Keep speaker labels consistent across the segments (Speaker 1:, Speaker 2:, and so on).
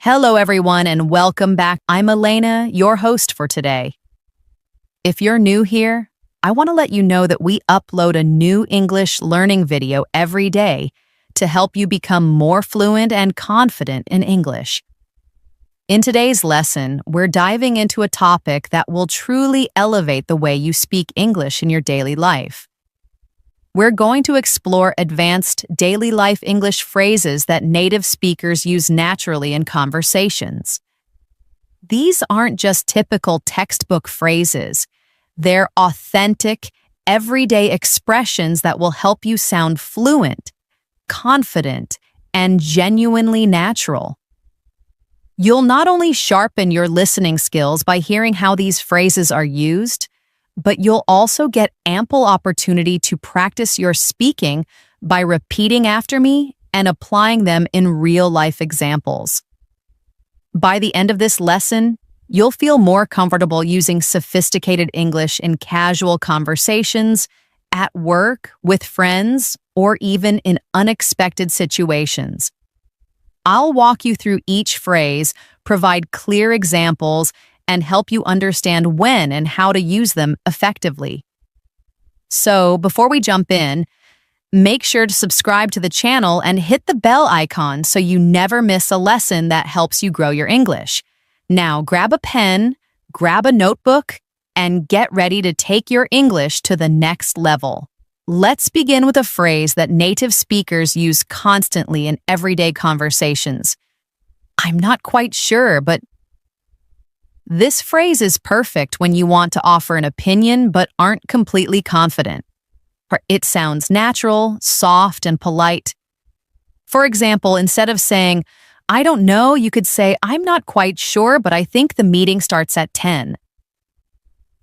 Speaker 1: Hello, everyone, and welcome back. I'm Elena, your host for today. If you're new here, I want to let you know that we upload a new English learning video every day to help you become more fluent and confident in English. In today's lesson, we're diving into a topic that will truly elevate the way you speak English in your daily life. We're going to explore advanced daily life English phrases that native speakers use naturally in conversations. These aren't just typical textbook phrases. They're authentic, everyday expressions that will help you sound fluent, confident, and genuinely natural. You'll not only sharpen your listening skills by hearing how these phrases are used, but you'll also get ample opportunity to practice your speaking by repeating after me and applying them in real-life examples. By the end of this lesson, you'll feel more comfortable using sophisticated English in casual conversations, at work, with friends, or even in unexpected situations. I'll walk you through each phrase, provide clear examples, and help you understand when and how to use them effectively. So, before we jump in, make sure to subscribe to the channel and hit the bell icon so you never miss a lesson that helps you grow your English. Now, grab a pen, grab a notebook, and get ready to take your English to the next level. Let's begin with a phrase that native speakers use constantly in everyday conversations. I'm not quite sure, but this phrase is perfect when you want to offer an opinion but aren't completely confident. It sounds natural, soft, and polite. For example, instead of saying, I don't know, you could say, I'm not quite sure, but I think the meeting starts at 10.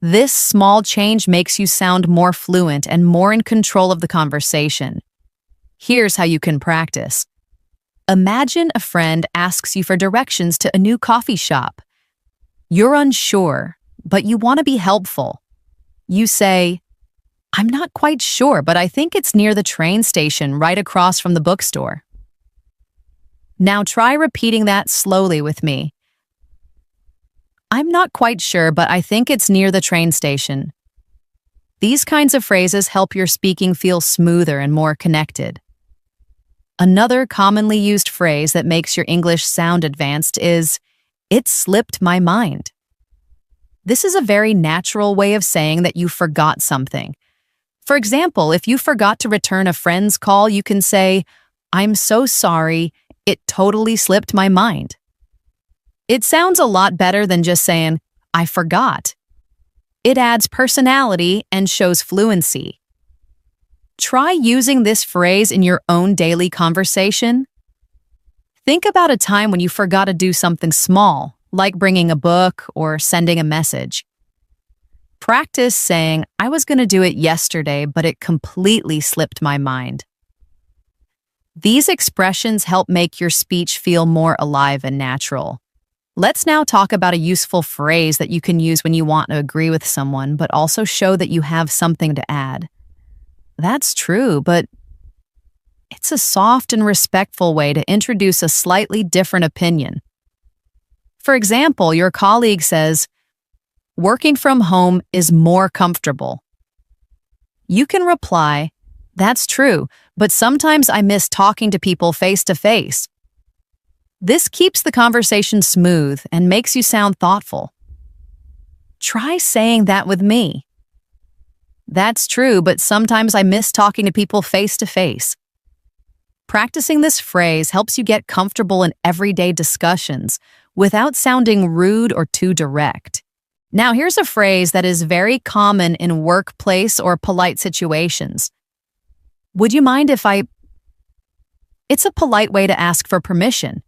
Speaker 1: This small change makes you sound more fluent and more in control of the conversation. Here's how you can practice. Imagine a friend asks you for directions to a new coffee shop. You're unsure, but you want to be helpful. You say, I'm not quite sure, but I think it's near the train station right across from the bookstore. Now try repeating that slowly with me. I'm not quite sure, but I think it's near the train station. These kinds of phrases help your speaking feel smoother and more connected. Another commonly used phrase that makes your English sound advanced is, it slipped my mind. This is a very natural way of saying that you forgot something. For example, if you forgot to return a friend's call, you can say, I'm so sorry, it totally slipped my mind. It sounds a lot better than just saying, I forgot. It adds personality and shows fluency. Try using this phrase in your own daily conversation. Think about a time when you forgot to do something small, like bringing a book or sending a message. Practice saying, I was going to do it yesterday, but it completely slipped my mind. These expressions help make your speech feel more alive and natural. Let's now talk about a useful phrase that you can use when you want to agree with someone, but also show that you have something to add. That's true, but it's a soft and respectful way to introduce a slightly different opinion. For example, your colleague says, working from home is more comfortable. You can reply, that's true, but sometimes I miss talking to people face to face. This keeps the conversation smooth and makes you sound thoughtful. Try saying that with me. That's true, but sometimes I miss talking to people face to face. Practicing this phrase helps you get comfortable in everyday discussions without sounding rude or too direct. Now, here's a phrase that is very common in workplace or polite situations. Would you mind if It's a polite way to ask for permission.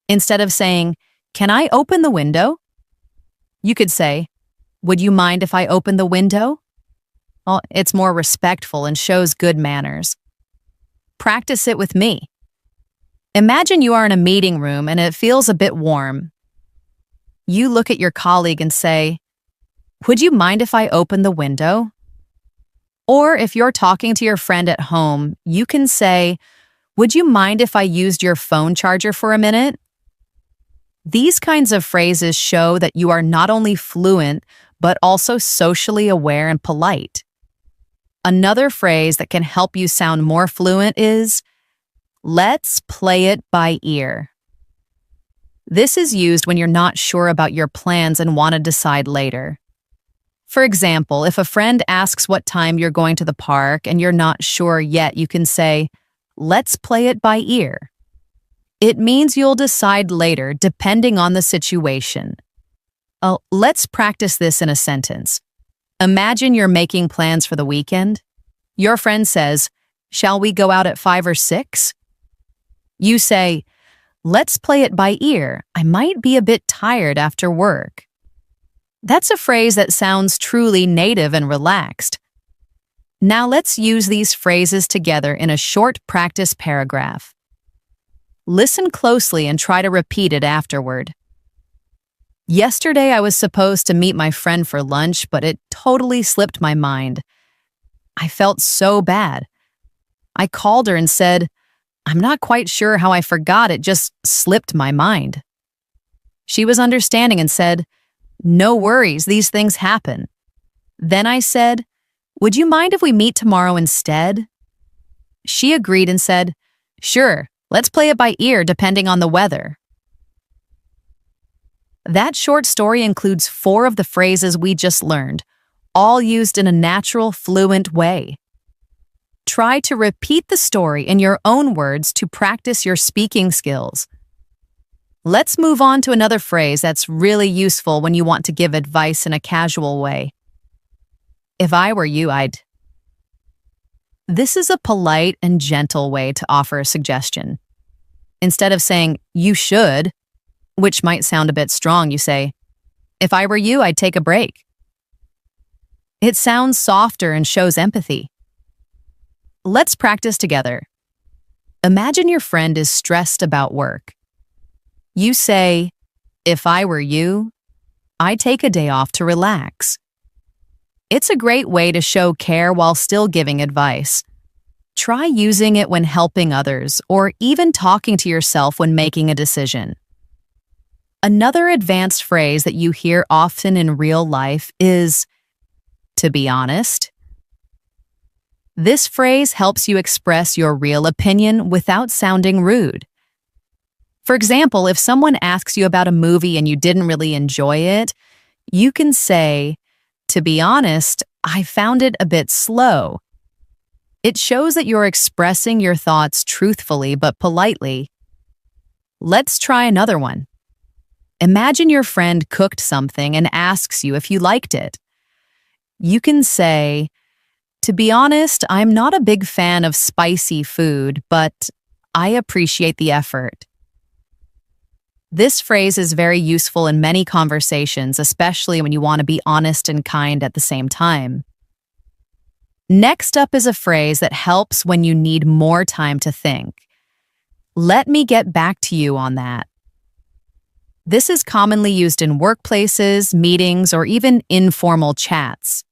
Speaker 1: Instead of saying, can I open the window? You could say, would you mind if I open the window? Well, it's more respectful and shows good manners. Practice it with me. Imagine you are in a meeting room and it feels a bit warm. You look at your colleague and say, would you mind if I open the window? Or if you're talking to your friend at home, you can say, would you mind if I used your phone charger for a minute? These kinds of phrases show that you are not only fluent, but also socially aware and polite. Another phrase that can help you sound more fluent is, let's play it by ear. This is used when you're not sure about your plans and want to decide later. For example, if a friend asks what time you're going to the park and you're not sure yet, you can say, let's play it by ear. It means you'll decide later depending on the situation. Let's practice this in a sentence. Imagine you're making plans for the weekend. Your friend says, shall we go out at 5 or 6? You say, let's play it by ear. I might be a bit tired after work. That's a phrase that sounds truly native and relaxed. Now let's use these phrases together in a short practice paragraph. Listen closely and try to repeat it afterward. Yesterday I was supposed to meet my friend for lunch, but it totally slipped my mind. I felt so bad. I called her and said, I'm not quite sure how I forgot, it just slipped my mind. She was understanding and said, no worries, these things happen. Then I said, would you mind if we meet tomorrow instead? She agreed and said, sure, let's play it by ear depending on the weather. That short story includes 4 of the phrases we just learned, all used in a natural, fluent way. Try to repeat the story in your own words to practice your speaking skills. Let's move on to another phrase that's really useful when you want to give advice in a casual way. If I were you, I'd. This is a polite and gentle way to offer a suggestion. Instead of saying, you should, which might sound a bit strong, you say, if I were you, I'd take a break. It sounds softer and shows empathy. Let's practice together. Imagine your friend is stressed about work. You say, if I were you, I'd take a day off to relax. It's a great way to show care while still giving advice. Try using it when helping others or even talking to yourself when making a decision. Another advanced phrase that you hear often in real life is, to be honest. This phrase helps you express your real opinion without sounding rude. For example, if someone asks you about a movie and you didn't really enjoy it, you can say, to be honest, I found it a bit slow. It shows that you're expressing your thoughts truthfully but politely. Let's try another one. Imagine your friend cooked something and asks you if you liked it. You can say, to be honest, I'm not a big fan of spicy food, but I appreciate the effort. This phrase is very useful in many conversations, especially when you want to be honest and kind at the same time. Next up is a phrase that helps when you need more time to think. Let me get back to you on that. This is commonly used in workplaces, meetings, or even informal chats.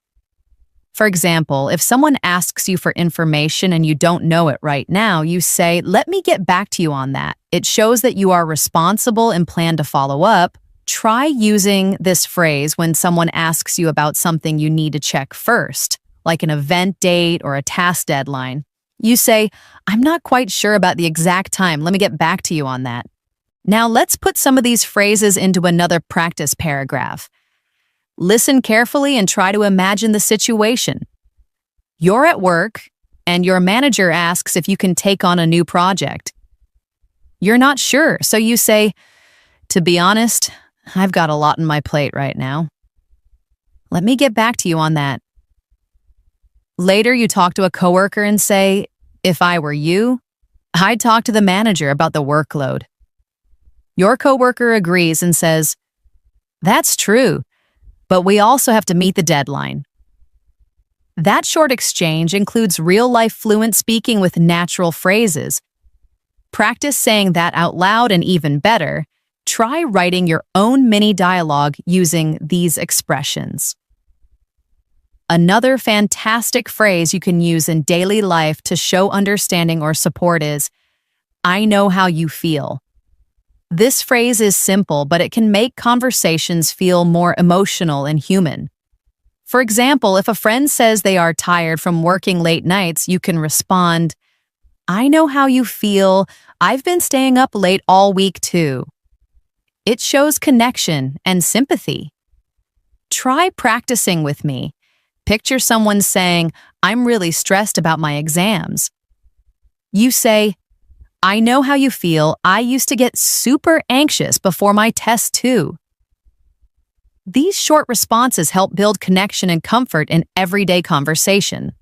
Speaker 1: For example, if someone asks you for information and you don't know it right now, you say, let me get back to you on that. It shows that you are responsible and plan to follow up. Try using this phrase when someone asks you about something you need to check first, like an event date or a task deadline. You say, I'm not quite sure about the exact time. Let me get back to you on that. Now let's put some of these phrases into another practice paragraph. Listen carefully and try to imagine the situation. You're at work, and your manager asks if you can take on a new project. You're not sure, so you say, to be honest, I've got a lot on my plate right now. Let me get back to you on that. Later, you talk to a coworker and say, if I were you, I'd talk to the manager about the workload. Your coworker agrees and says, that's true, but we also have to meet the deadline. That short exchange includes real-life fluent speaking with natural phrases. Practice saying that out loud, and even better, try writing your own mini dialogue using these expressions. Another fantastic phrase you can use in daily life to show understanding or support is, I know how you feel. This phrase is simple, but it can make conversations feel more emotional and human. For example, if a friend says they are tired from working late nights, you can respond, "I know how you feel. I've been staying up late all week too." It shows connection and sympathy. Try practicing with me. Picture someone saying, "I'm really stressed about my exams." You say, "I know how you feel. I used to get super anxious before my test too." These short responses help build connection and comfort in everyday conversation.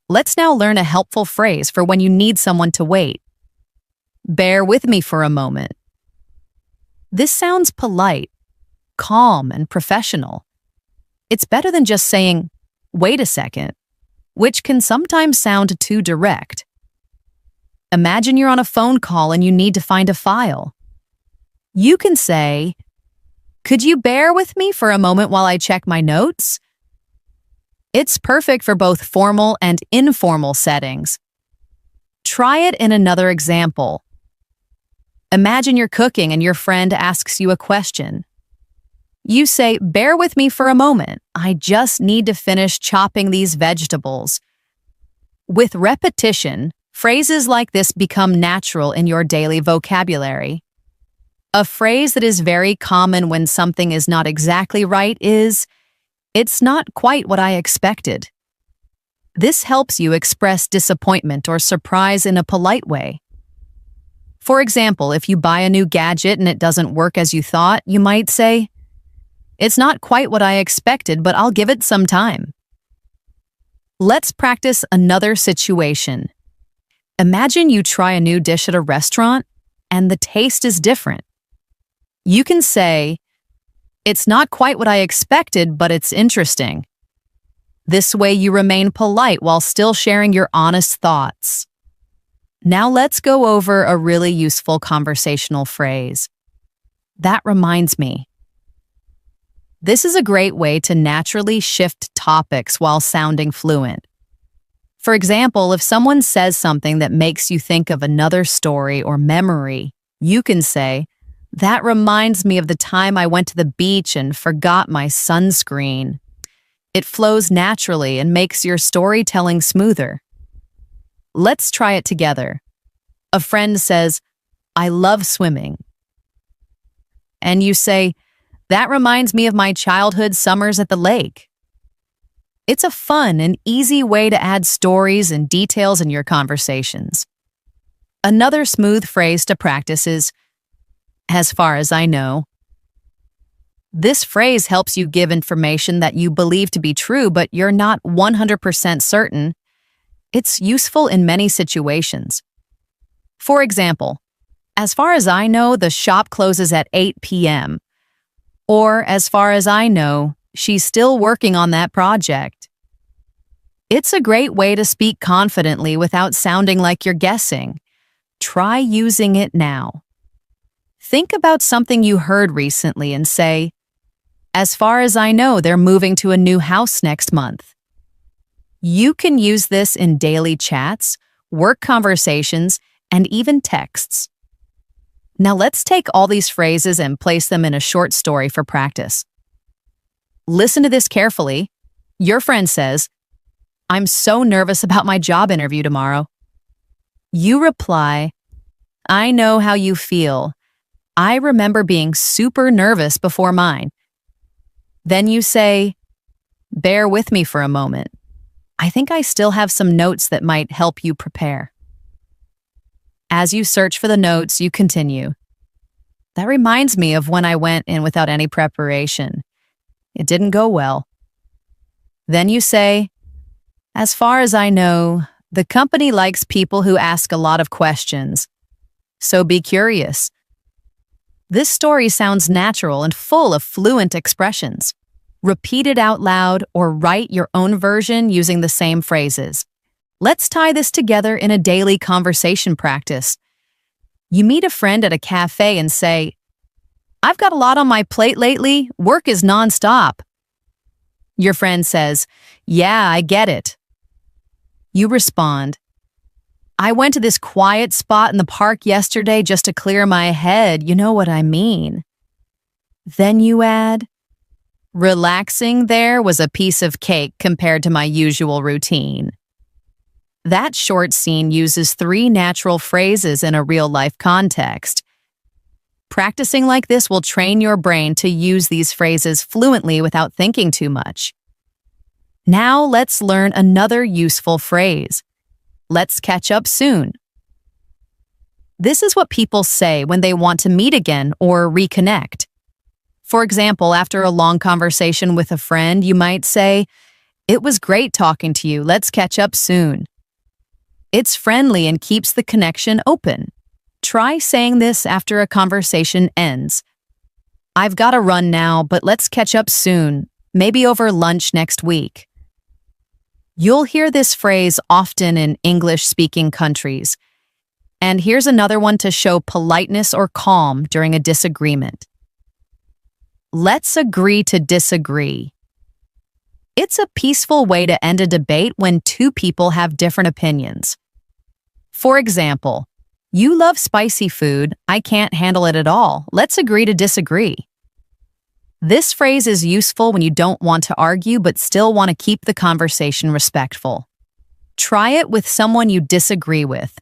Speaker 1: Let's now learn a helpful phrase for when you need someone to wait. Bear with me for a moment. This sounds polite, calm, and professional. It's better than just saying, "Wait a second," which can sometimes sound too direct. Imagine you're on a phone call and you need to find a file. You can say, "Could you bear with me for a moment while I check my notes?" It's perfect for both formal and informal settings. Try it in another example. Imagine you're cooking and your friend asks you a question. You say, "Bear with me for a moment. I just need to finish chopping these vegetables." With repetition, phrases like this become natural in your daily vocabulary. A phrase that is very common when something is not exactly right is, "It's not quite what I expected." This helps you express disappointment or surprise in a polite way. For example, if you buy a new gadget and it doesn't work as you thought, you might say, "It's not quite what I expected, but I'll give it some time." Let's practice another situation. Imagine you try a new dish at a restaurant and the taste is different. You can say, "It's not quite what I expected, but it's interesting." This way you remain polite while still sharing your honest thoughts. Now let's go over a really useful conversational phrase. "That reminds me." This is a great way to naturally shift topics while sounding fluent. For example, if someone says something that makes you think of another story or memory, you can say, "That reminds me of the time I went to the beach and forgot my sunscreen." It flows naturally and makes your storytelling smoother. Let's try it together. A friend says, "I love swimming." And you say, "That reminds me of my childhood summers at the lake." It's a fun and easy way to add stories and details in your conversations. Another smooth phrase to practice is, "As far as I know." This phrase helps you give information that you believe to be true, but you're not 100% certain. It's useful in many situations. For example, "As far as I know, the shop closes at 8 p.m. Or, "As far as I know, she's still working on that project." It's a great way to speak confidently without sounding like you're guessing. Try using it now. Think about something you heard recently and say, "As far as I know, they're moving to a new house next month." You can use this in daily chats, work conversations, and even texts. Now let's take all these phrases and place them in a short story for practice. Listen to this carefully. Your friend says, "I'm so nervous about my job interview tomorrow." You reply, "I know how you feel. I remember being super nervous before mine." Then you say, "Bear with me for a moment. I think I still have some notes that might help you prepare." As you search for the notes, you continue, "That reminds me of when I went in without any preparation. It didn't go well." Then you say, "As far as I know, the company likes people who ask a lot of questions. So be curious." This story sounds natural and full of fluent expressions. Repeat it out loud or write your own version using the same phrases. Let's tie this together in a daily conversation practice. You meet a friend at a cafe and say, "I've got a lot on my plate lately. Work is nonstop." Your friend says, "Yeah, I get it." You respond, I went to this quiet spot in the park yesterday just to clear my head. You know what I mean. Then you add, relaxing there was a piece of cake compared to my usual routine. That short scene uses 3 natural phrases in a real-life context. Practicing like this will train your brain to use these phrases fluently without thinking too much. Now let's learn another useful phrase. Let's catch up soon. This is what people say when they want to meet again or reconnect. For example, after a long conversation with a friend, you might say, "It was great talking to you. Let's catch up soon." It's friendly and keeps the connection open. Try saying this after a conversation ends. "I've got to run now, but let's catch up soon, maybe over lunch next week." You'll hear this phrase often in English-speaking countries. And here's another one to show politeness or calm during a disagreement. Let's agree to disagree. It's a peaceful way to end a debate when 2 people have different opinions. For example, you love spicy food, I can't handle it at all. Let's agree to disagree. This phrase is useful when you don't want to argue but still want to keep the conversation respectful. Try it with someone you disagree with.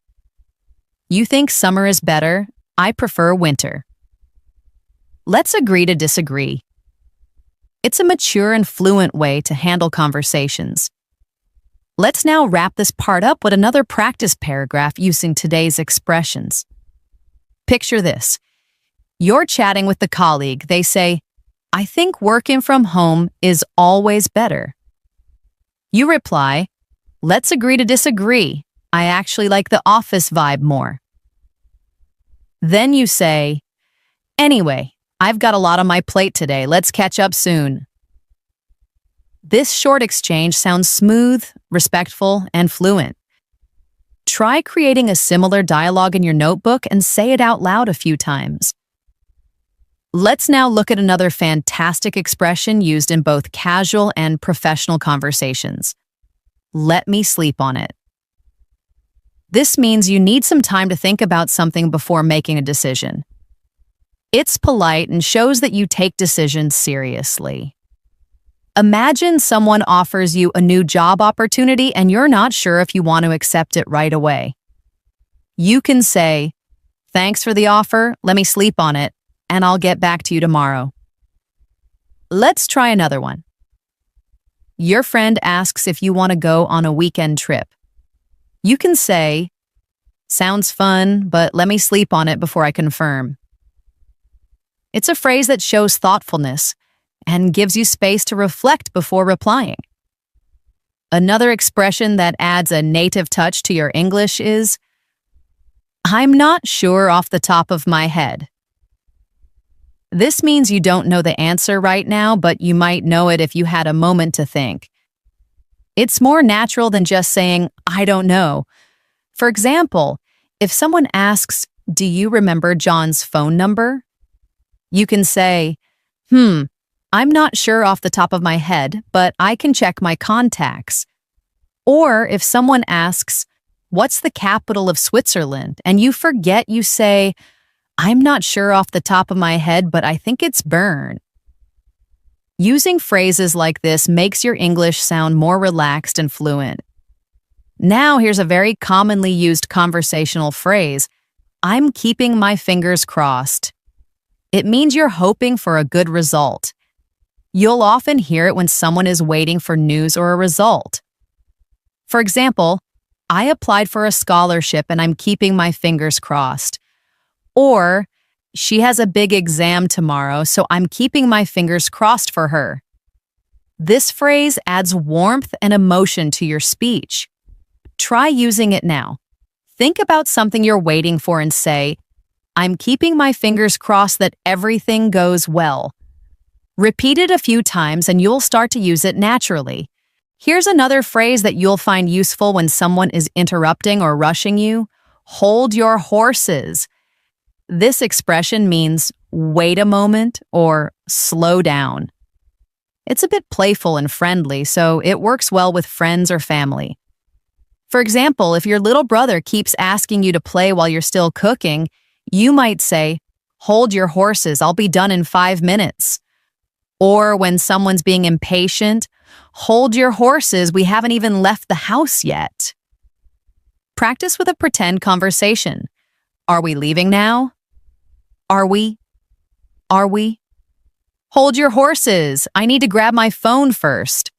Speaker 1: You think summer is better? I prefer winter. Let's agree to disagree. It's a mature and fluent way to handle conversations. Let's now wrap this part up with another practice paragraph using today's expressions. Picture this. You're chatting with a colleague. They say, "I think working from home is always better." You reply, "Let's agree to disagree. I actually like the office vibe more." Then you say, "Anyway, I've got a lot on my plate today. Let's catch up soon." This short exchange sounds smooth, respectful, and fluent. Try creating a similar dialogue in your notebook and say it out loud a few times. Let's now look at another fantastic expression used in both casual and professional conversations. Let me sleep on it. This means you need some time to think about something before making a decision. It's polite and shows that you take decisions seriously. Imagine someone offers you a new job opportunity and you're not sure if you want to accept it right away. You can say, "Thanks for the offer, let me sleep on it, and I'll get back to you tomorrow." Let's try another one. Your friend asks if you want to go on a weekend trip. You can say, "Sounds fun, but let me sleep on it before I confirm." It's a phrase that shows thoughtfulness and gives you space to reflect before replying. Another expression that adds a native touch to your English is, "I'm not sure off the top of my head." This means you don't know the answer right now, but you might know it if you had a moment to think. It's more natural than just saying, "I don't know." For example, if someone asks, "Do you remember John's phone number?" You can say, "I'm not sure off the top of my head, but I can check my contacts." Or if someone asks, "What's the capital of Switzerland?" and you forget, you say, "I'm not sure off the top of my head, but I think it's Bern." Using phrases like this makes your English sound more relaxed and fluent. Now here's a very commonly used conversational phrase, "I'm keeping my fingers crossed." It means you're hoping for a good result. You'll often hear it when someone is waiting for news or a result. For example, "I applied for a scholarship and I'm keeping my fingers crossed." Or, "She has a big exam tomorrow, so I'm keeping my fingers crossed for her." This phrase adds warmth and emotion to your speech. Try using it now. Think about something you're waiting for and say, "I'm keeping my fingers crossed that everything goes well." Repeat it a few times and you'll start to use it naturally. Here's another phrase that you'll find useful when someone is interrupting or rushing you. Hold your horses. This expression means wait a moment or slow down. It's a bit playful and friendly, so it works well with friends or family. For example, if your little brother keeps asking you to play while you're still cooking, you might say, "Hold your horses, I'll be done in 5 minutes." Or when someone's being impatient, "Hold your horses, we haven't even left the house yet." Practice with a pretend conversation. Are we leaving now? Are we? Are we? Hold your horses, I need to grab my phone first.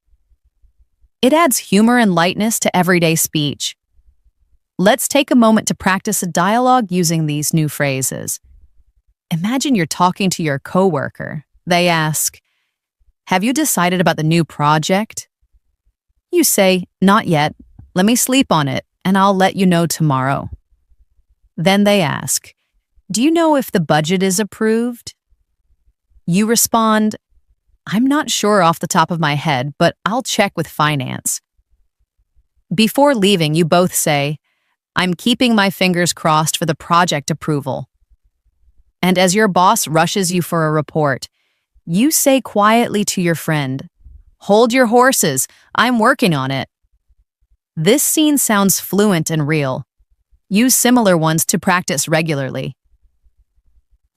Speaker 1: It adds humor and lightness to everyday speech. Let's take a moment to practice a dialogue using these new phrases. Imagine you're talking to your coworker. They ask, "Have you decided about the new project?" You say, "Not yet. Let me sleep on it, and I'll let you know tomorrow." Then they ask, "Do you know if the budget is approved?" You respond, "I'm not sure off the top of my head, but I'll check with finance." Before leaving, you both say, "I'm keeping my fingers crossed for the project approval." And as your boss rushes you for a report, you say quietly to your friend, "Hold your horses, I'm working on it." This scene sounds fluent and real. Use similar ones to practice regularly.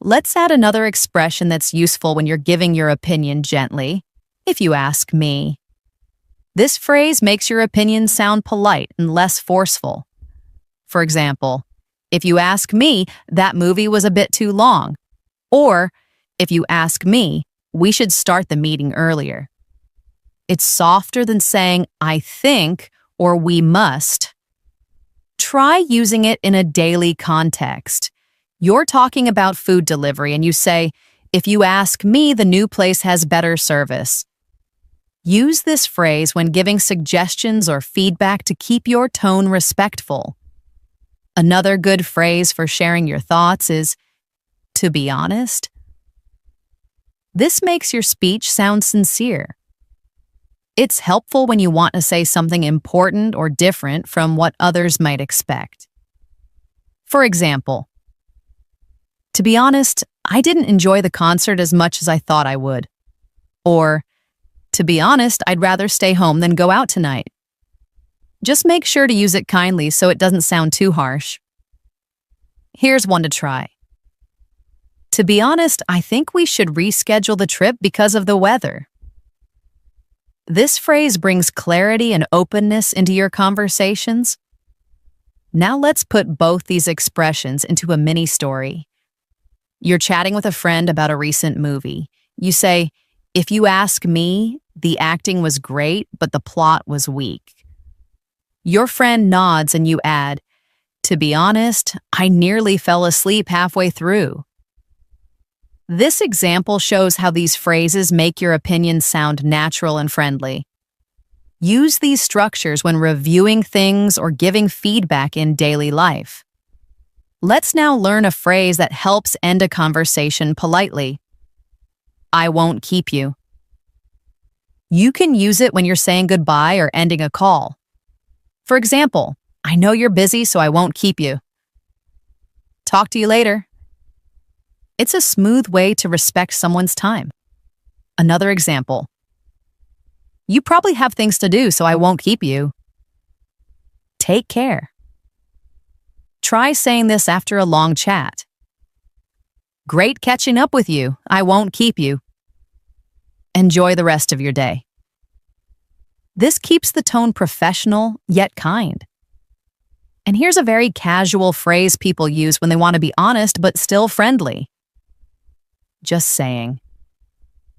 Speaker 1: Let's add another expression that's useful when you're giving your opinion gently. If you ask me. This phrase makes your opinion sound polite and less forceful. For example, if you ask me, that movie was a bit too long. Or, if you ask me, we should start the meeting earlier. It's softer than saying, "I think," or "we must." Try using it in a daily context. You're talking about food delivery and you say, "If you ask me, the new place has better service." Use this phrase when giving suggestions or feedback to keep your tone respectful. Another good phrase for sharing your thoughts is, "To be honest." This makes your speech sound sincere. It's helpful when you want to say something important or different from what others might expect. For example, "To be honest, I didn't enjoy the concert as much as I thought I would." Or, "To be honest, I'd rather stay home than go out tonight." Just make sure to use it kindly so it doesn't sound too harsh. Here's one to try. "To be honest, I think we should reschedule the trip because of the weather." This phrase brings clarity and openness into your conversations. Now let's put both these expressions into a mini story. You're chatting with a friend about a recent movie. You say, "If you ask me, the acting was great, but the plot was weak." Your friend nods and you add, "To be honest, I nearly fell asleep halfway through." This example shows how these phrases make your opinion sound natural and friendly. Use these structures when reviewing things or giving feedback in daily life. Let's now learn a phrase that helps end a conversation politely. "I won't keep you." You can use it when you're saying goodbye or ending a call. For example, "I know you're busy, so I won't keep you." "Talk to you later." It's a smooth way to respect someone's time. Another example. "You probably have things to do, so I won't keep you." Take care. Try saying this after a long chat. "Great catching up with you. I won't keep you." Enjoy the rest of your day. This keeps the tone professional, yet kind. And here's a very casual phrase people use when they want to be honest but still friendly. "Just saying."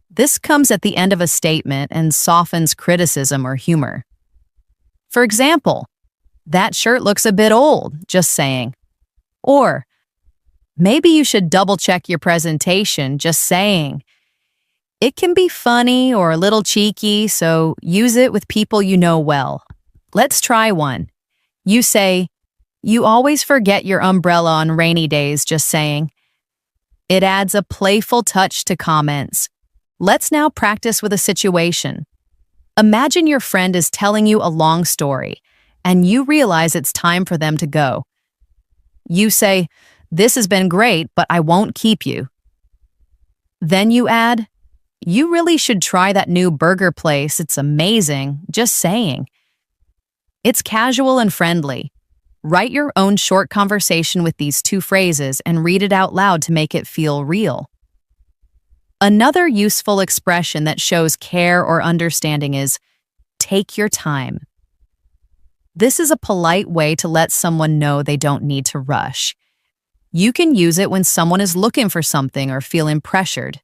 Speaker 1: This comes at the end of a statement and softens criticism or humor. For example, "That shirt looks a bit old, just saying." Or, "Maybe you should double-check your presentation, just saying." It can be funny or a little cheeky, so use it with people you know well. Let's try one. You say, "You always forget your umbrella on rainy days, just saying." It adds a playful touch to comments. Let's now practice with a situation. Imagine your friend is telling you a long story, and you realize it's time for them to go. You say, "This has been great, but I won't keep you." Then you add, "You really should try that new burger place, it's amazing, just saying." It's casual and friendly. Write your own short conversation with these two phrases and read it out loud to make it feel real. Another useful expression that shows care or understanding is take your time. This is a polite way to let someone know they don't need to rush. You can use it when someone is looking for something or feeling pressured.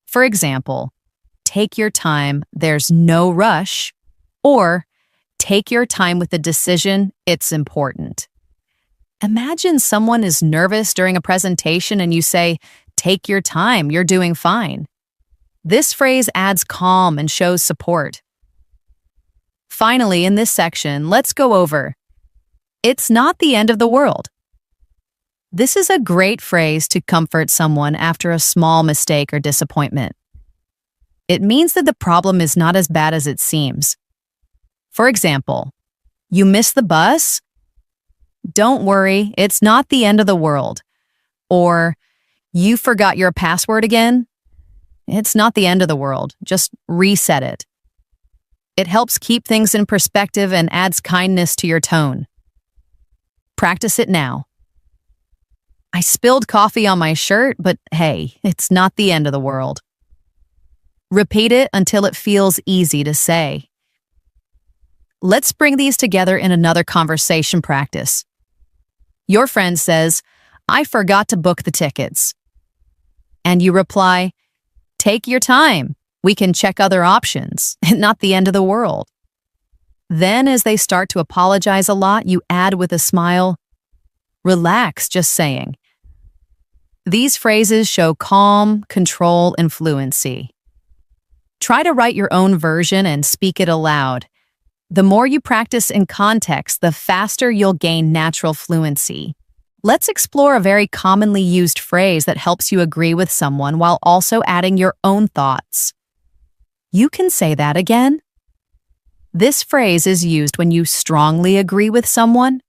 Speaker 1: For example, take your time, there's no rush, or take your time with the decision, it's important. Imagine someone is nervous during a presentation and you say, take your time, you're doing fine. This phrase adds calm and shows support. Finally, in this section, let's go over, it's not the end of the world. This is a great phrase to comfort someone after a small mistake or disappointment. It means that the problem is not as bad as it seems. For example, you missed the bus? Don't worry, it's not the end of the world. Or, you forgot your password again? It's not the end of the world, just reset it. It helps keep things in perspective and adds kindness to your tone. Practice it now. I spilled coffee on my shirt, but hey, it's not the end of the world. Repeat it until it feels easy to say. Let's bring these together in another conversation practice. Your friend says, I forgot to book the tickets. And you reply, take your time. We can check other options. Not the end of the world. Then, as they start to apologize a lot, you add with a smile, relax, just saying. These phrases show calm, control, and fluency. Try to write your own version and speak it aloud. The more you practice in context, the faster you'll gain natural fluency. Let's explore a very commonly used phrase that helps you agree with someone while also adding your own thoughts. You can say that again. This phrase is used when you strongly agree with someone.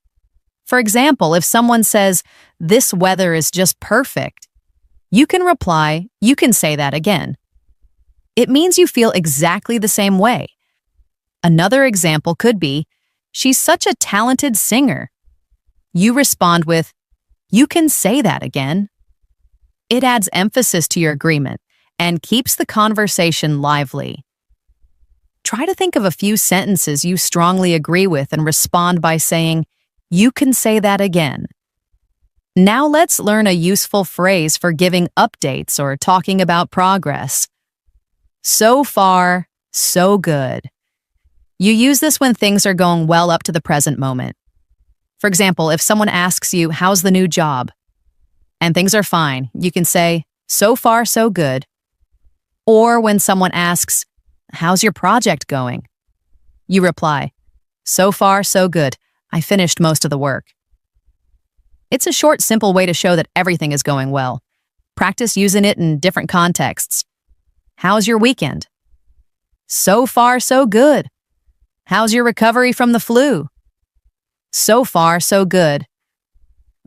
Speaker 1: For example, if someone says, this weather is just perfect, you can reply, you can say that again. It means you feel exactly the same way. Another example could be, she's such a talented singer. You respond with, you can say that again. It adds emphasis to your agreement and keeps the conversation lively. Try to think of a few sentences you strongly agree with and respond by saying, you can say that again. Now let's learn a useful phrase for giving updates or talking about progress. So far, so good. You use this when things are going well up to the present moment. For example, if someone asks you, how's the new job? And things are fine, you can say, so far, so good. Or when someone asks, how's your project going? You reply, so far, so good. I finished most of the work. It's a short, simple way to show that everything is going well. Practice using it in different contexts. How's your weekend? So far, so good. How's your recovery from the flu? So far, so good.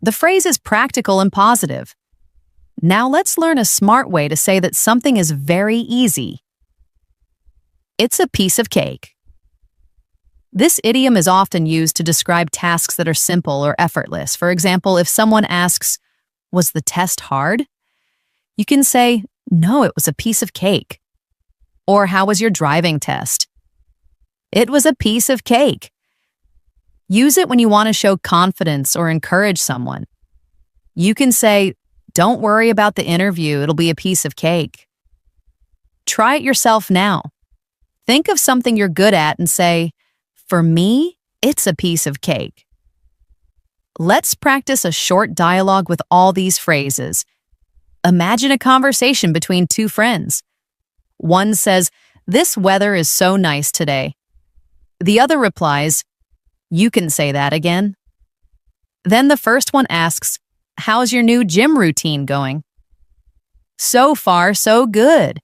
Speaker 1: The phrase is practical and positive. Now let's learn a smart way to say that something is very easy. It's a piece of cake. This idiom is often used to describe tasks that are simple or effortless. For example, if someone asks, was the test hard? You can say, no, it was a piece of cake. Or how was your driving test? It was a piece of cake. Use it when you want to show confidence or encourage someone. You can say, don't worry about the interview, it'll be a piece of cake. Try it yourself now. Think of something you're good at and say, for me, it's a piece of cake. Let's practice a short dialogue with all these phrases. Imagine a conversation between two friends. One says, this weather is so nice today. The other replies, you can say that again. Then the first one asks, how's your new gym routine going? So far, so good.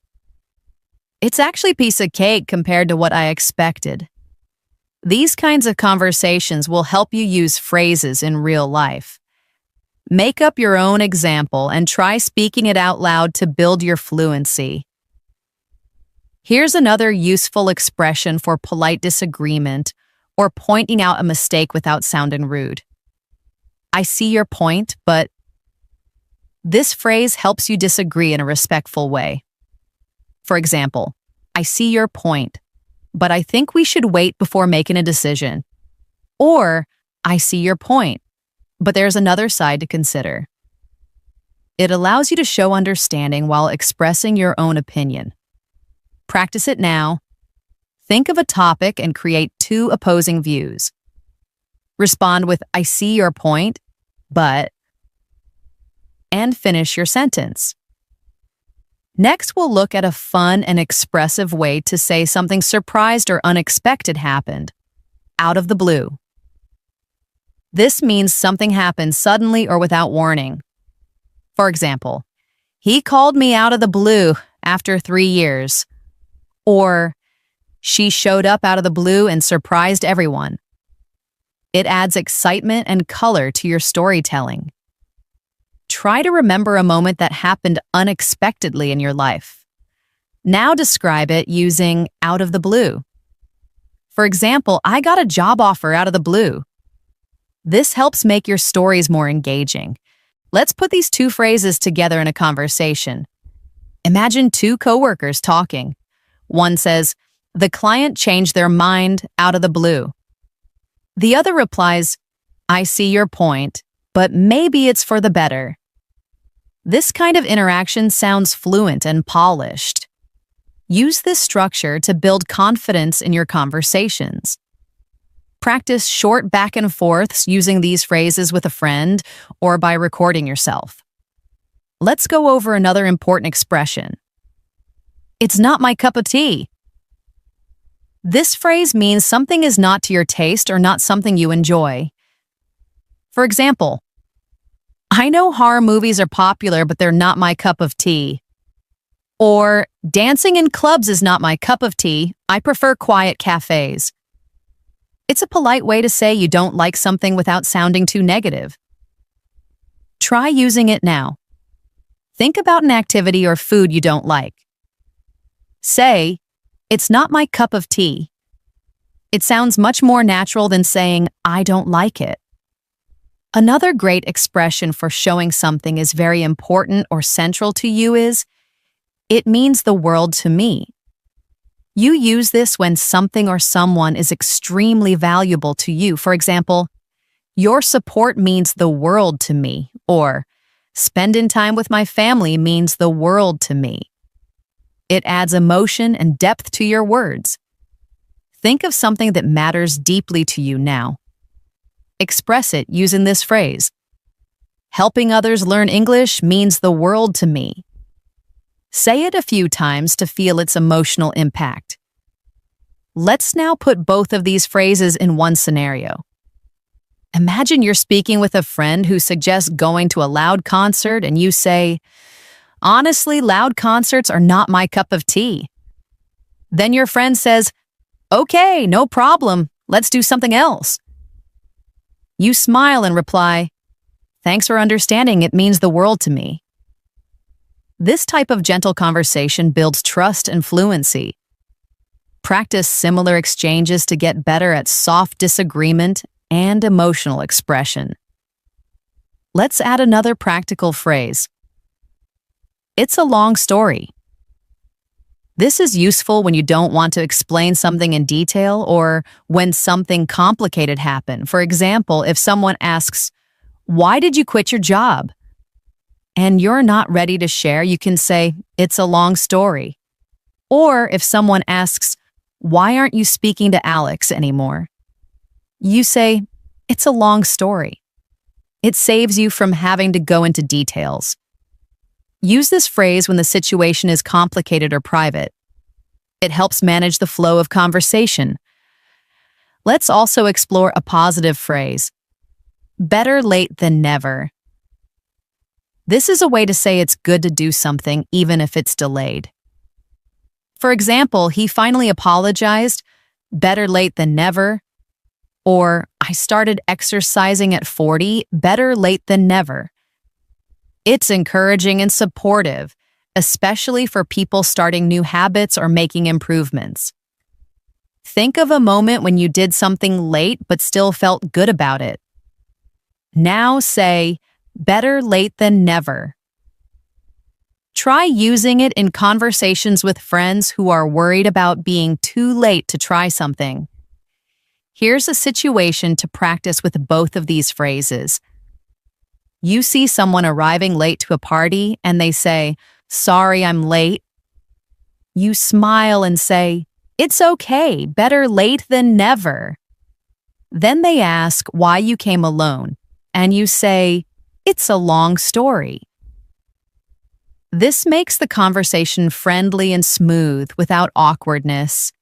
Speaker 1: It's actually a piece of cake compared to what I expected. These kinds of conversations will help you use phrases in real life. Make up your own example and try speaking it out loud to build your fluency. Here's another useful expression for polite disagreement or pointing out a mistake without sounding rude. I see your point, but this phrase helps you disagree in a respectful way. For example, I see your point, but I think we should wait before making a decision. Or, I see your point, but there's another side to consider. It allows you to show understanding while expressing your own opinion. Practice it now. Think of a topic and create two opposing views. Respond with, I see your point, but, and finish your sentence. Next, we'll look at a fun and expressive way to say something surprised or unexpected happened, out of the blue. This means something happened suddenly or without warning. For example, he called me out of the blue after 3 years. Or, she showed up out of the blue and surprised everyone. It adds excitement and color to your storytelling. Try to remember a moment that happened unexpectedly in your life. Now describe it using out of the blue. For example, I got a job offer out of the blue. This helps make your stories more engaging. Let's put these two phrases together in a conversation. Imagine two coworkers talking. One says, the client changed their mind out of the blue. The other replies, I see your point, but maybe it's for the better. This kind of interaction sounds fluent and polished. Use this structure to build confidence in your conversations. Practice short back and forths using these phrases with a friend or by recording yourself. Let's go over another important expression. It's not my cup of tea. This phrase means something is not to your taste or not something you enjoy. For example, I know horror movies are popular, but they're not my cup of tea. Or, dancing in clubs is not my cup of tea. I prefer quiet cafes. It's a polite way to say you don't like something without sounding too negative. Try using it now. Think about an activity or food you don't like. Say, it's not my cup of tea. It sounds much more natural than saying, I don't like it. Another great expression for showing something is very important or central to you is, it means the world to me. You use this when something or someone is extremely valuable to you. For example, your support means the world to me, or spending time with my family means the world to me. It adds emotion and depth to your words. Think of something that matters deeply to you now. Express it using this phrase. Helping others learn English means the world to me. Say it a few times to feel its emotional impact. Let's now put both of these phrases in one scenario. Imagine you're speaking with a friend who suggests going to a loud concert and you say, honestly, loud concerts are not my cup of tea. Then your friend says, okay, no problem, let's do something else. You smile and reply, thanks for understanding, it means the world to me. This type of gentle conversation builds trust and fluency. Practice similar exchanges to get better at soft disagreement and emotional expression. Let's add another practical phrase. It's a long story. This is useful when you don't want to explain something in detail or when something complicated happened. For example, if someone asks, why did you quit your job? And you're not ready to share, you can say, it's a long story. Or if someone asks, why aren't you speaking to Alex anymore? You say, it's a long story. It saves you from having to go into details. Use this phrase when the situation is complicated or private. It helps manage the flow of conversation. Let's also explore a positive phrase. Better late than never. This is a way to say it's good to do something even if it's delayed. For example, he finally apologized, better late than never. Or, I started exercising at 40, better late than never. It's encouraging and supportive, especially for people starting new habits or making improvements. Think of a moment when you did something late but still felt good about it. Now say, better late than never. Try using it in conversations with friends who are worried about being too late to try something. Here's a situation to practice with both of these phrases. You see someone arriving late to a party and they say, "Sorry, I'm late." You smile and say, "It's okay, better late than never." Then they ask why you came alone, and you say, "It's a long story." This makes the conversation friendly and smooth without awkwardness.